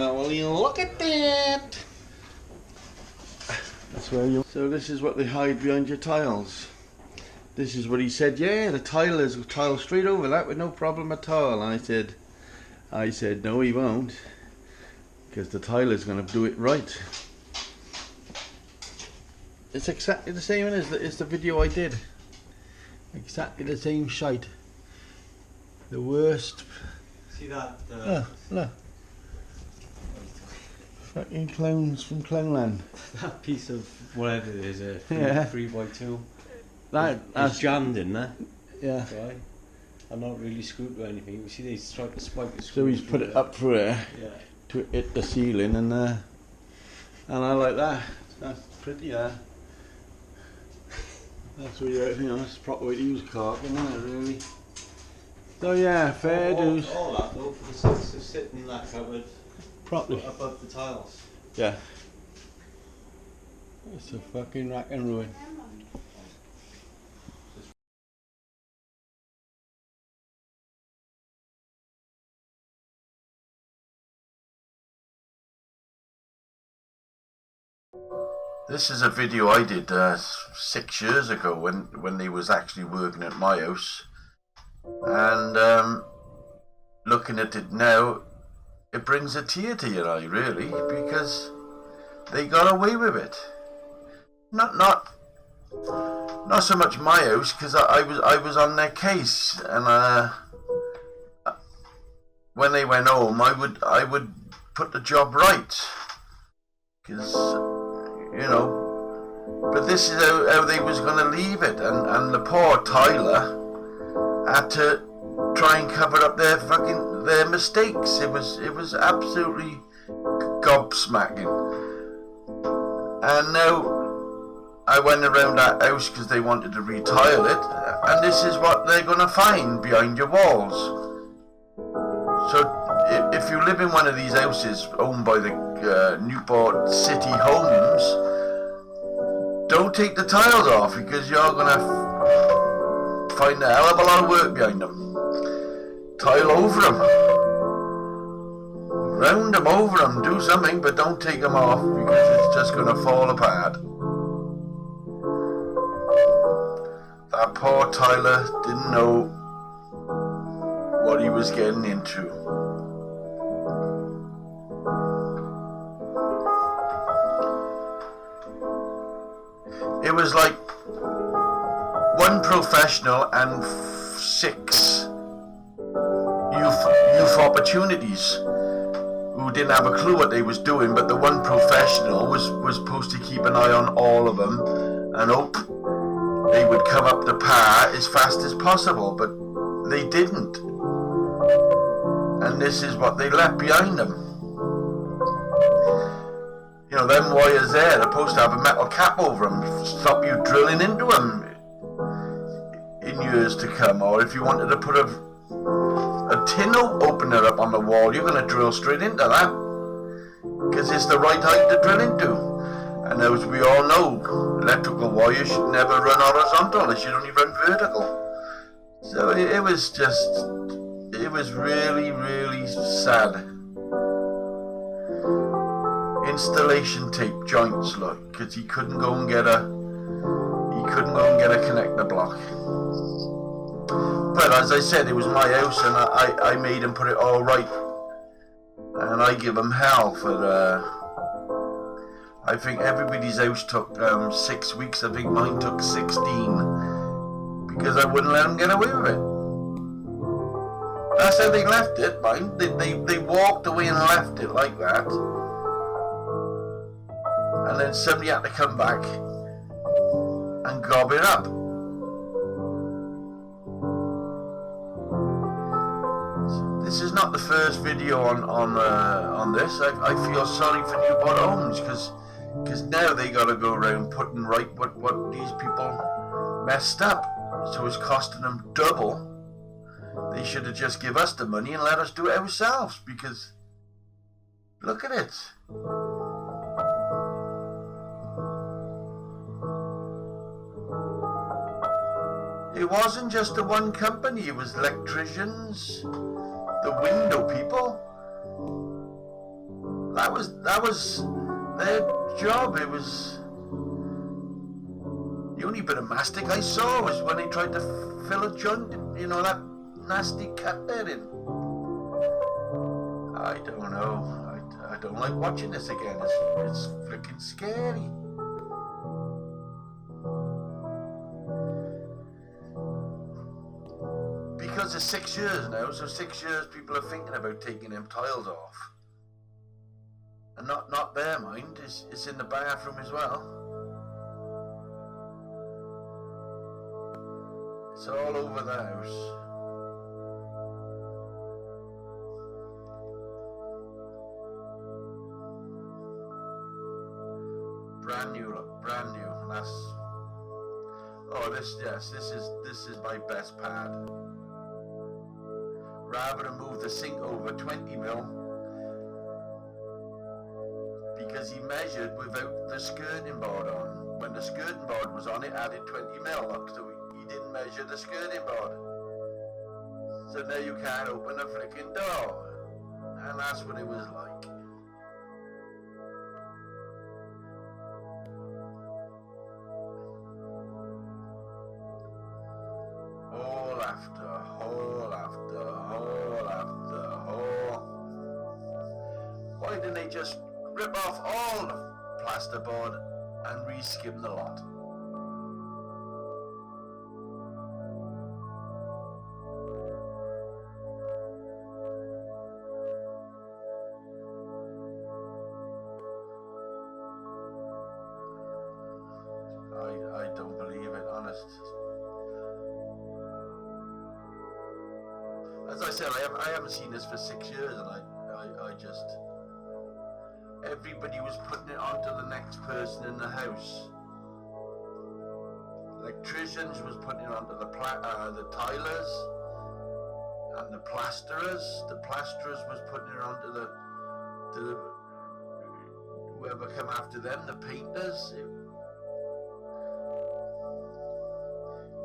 Will you look at that? That's where you. So this is what they hide behind your tiles. This is what he said. Yeah, the tile is tile straight over that with no problem at all. And I said no, he won't, because the tile is going to do it right. It's exactly the same as the video I did. Exactly the same shite. The worst. See that? Look. Fucking clowns from Clownland. That piece of whatever it is, a 3x2. It's jammed in there. Yeah. Right. I'm not really screwed or anything. You see, they tried to spike the So screw. he's put it up through there to hit the ceiling, and I like that. That's pretty. That's what that's the proper way to use carpet, isn't it, really? So yeah, fair dues. All that though for the six to sit in that cupboard Properly. above the tiles. Yeah. It's a fucking rack and ruin. This is a video I did 6 years ago when they was actually working at my house, and looking at it now, it brings a tear to your eye, really, because they got away with it. Not so much my house, because I was on their case, and when they went home, I would put the job right, because. You know, but this is how they was going to leave it, and the poor Tyler had to try and cover up their mistakes. It was absolutely gobsmacking. And now I went around that house because they wanted to retile it, and this is what they're going to find behind your walls. So if you live in one of these houses owned by the Newport City Homes, don't take the tiles off, because you're going to find a hell of a lot of work behind them. Tile over them. Round them over them, do something, but don't take them off, because it's just going to fall apart. That poor Tyler didn't know what he was getting into. It was like one professional and 6 youth opportunities who didn't have a clue what they was doing, but the one professional was supposed to keep an eye on all of them and hope they would come up to par as fast as possible, but they didn't. And this is what they left behind them. You know, them wires there, they're supposed to have a metal cap over them, stop you drilling into them in years to come. Or if you wanted to put a tin opener up on the wall, you're going to drill straight into that, because it's the right height to drill into. And as we all know, electrical wires should never run horizontal, they should only run vertical. So it was really, really sad. Installation tape joints, look, because he couldn't go and get a connector block. But as I said, it was my house, and I made him put it all right, and I give him hell for I think everybody's house took 6 weeks. I think mine took 16, because I wouldn't let him get away with it. That's how they left it, mine. They walked away and left it like that. And then somebody had to come back and gob it up. This is not the first video on this. I feel sorry for Newport Homes, because now they got to go around putting right what these people messed up. So it's costing them double. They should have just give us the money and let us do it ourselves, because look at it. It wasn't just the one company, it was electricians, the window people. That was their job. It was the only bit of mastic I saw was when they tried to fill a joint. You know, that nasty cut there in. I don't know. I don't like watching this again. It's freaking scary. Because it's 6 years now, so 6 years people are thinking about taking them tiles off. And not their mind, it's in the bathroom as well. It's all over the house. Brand new, look, brand new. And that's, oh, this is my best pad. Rather than move the sink over 20 mil, because he measured without the skirting board on. When the skirting board was on, it added 20 mil, look, so he didn't measure the skirting board. So now you can't open the freaking door. And that's what it was like. Hole after hole after hole after hole. Why didn't they just rip off all the plasterboard and re-skim the lot? I don't believe it, honest. As I said, I haven't seen this for 6 years, and I just, everybody was putting it onto the next person in the house. Electricians was putting it onto the tilers and the plasterers. The plasterers was putting it onto the whoever come after them, the painters.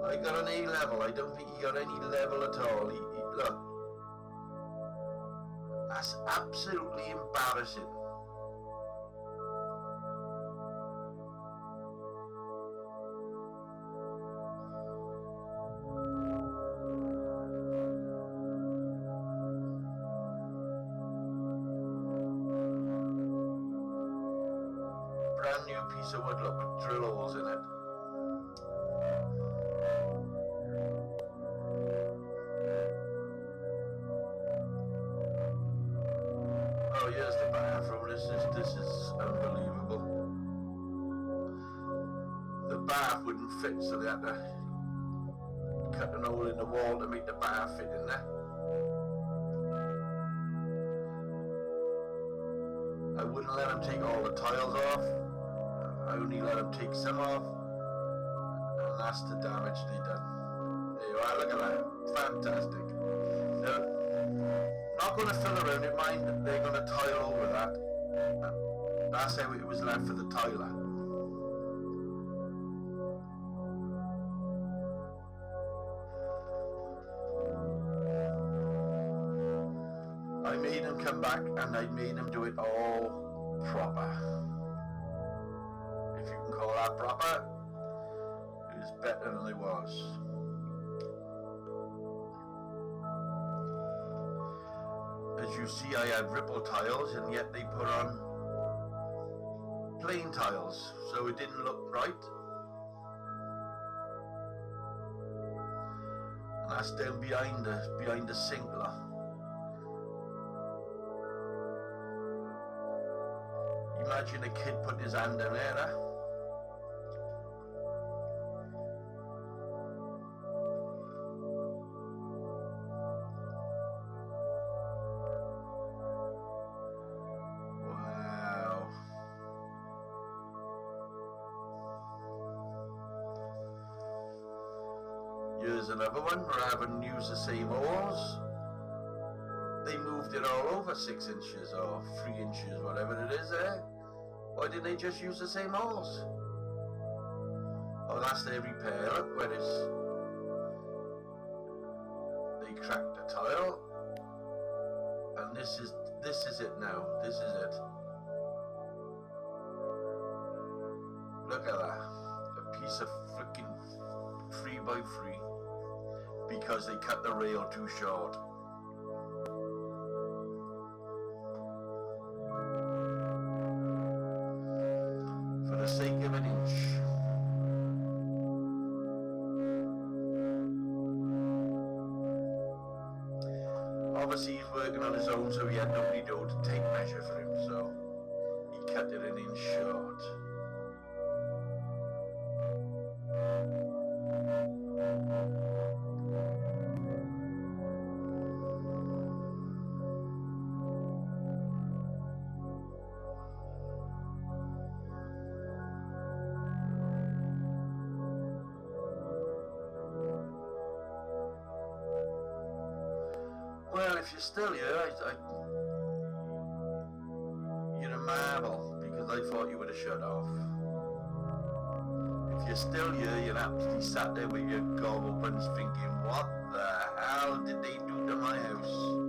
I got an A level. I don't think he got any level at all. Look, that's absolutely embarrassing. Brand new piece of wood, look, with drill holes in it. Oh, here's the bathroom. This is unbelievable. The bath wouldn't fit, so they had to cut an hole in the wall to make the bath fit in there. I wouldn't let them take all the tiles off. I only let them take some off, and that's the damage they done. There you are. Look at that. Fantastic. Not going to fill around it, mind. They're going to tile over that. That's how it was left for the tiler. I made him come back, and I made him do it all proper. If you can call that proper, it was better than it was. As you see, I had ripple tiles, and yet they put on plain tiles, so it didn't look right. And that's down behind the sink, look. Imagine a kid putting his hand down there, huh? Wow. Here's another one. Rather than use the same holes, they moved it all over 6 inches or 3 inches, whatever it is there. Why didn't they just use the same holes? Oh, that's their repair. Look where it's. They cracked the tile, and this is it now. This is it. piece of freaking 3x3 because they cut the rail too short. For the sake of an inch. Obviously he's working on his own, so he had nobody to take measure for him, so he cut it an inch short. Well, if you're still here, you're a marvel, because I thought you would have shut off. If you're still here, you're absolutely sat there with your gob open thinking, what the hell did they do to my house?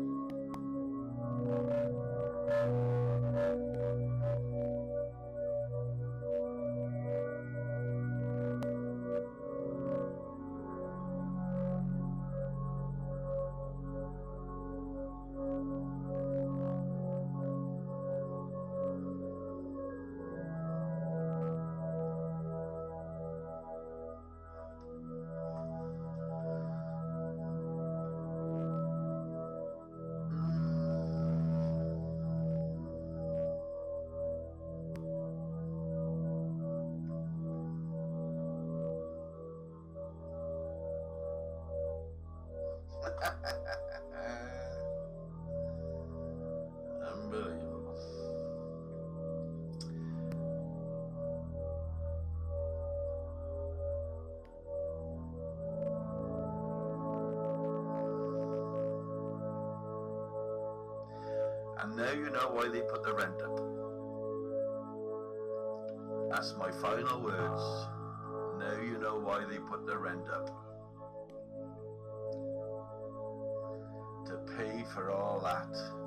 Unbelievable. And now you know why they put the rent up. That's my final words. Now you know why they put the rent up. To pay for all that.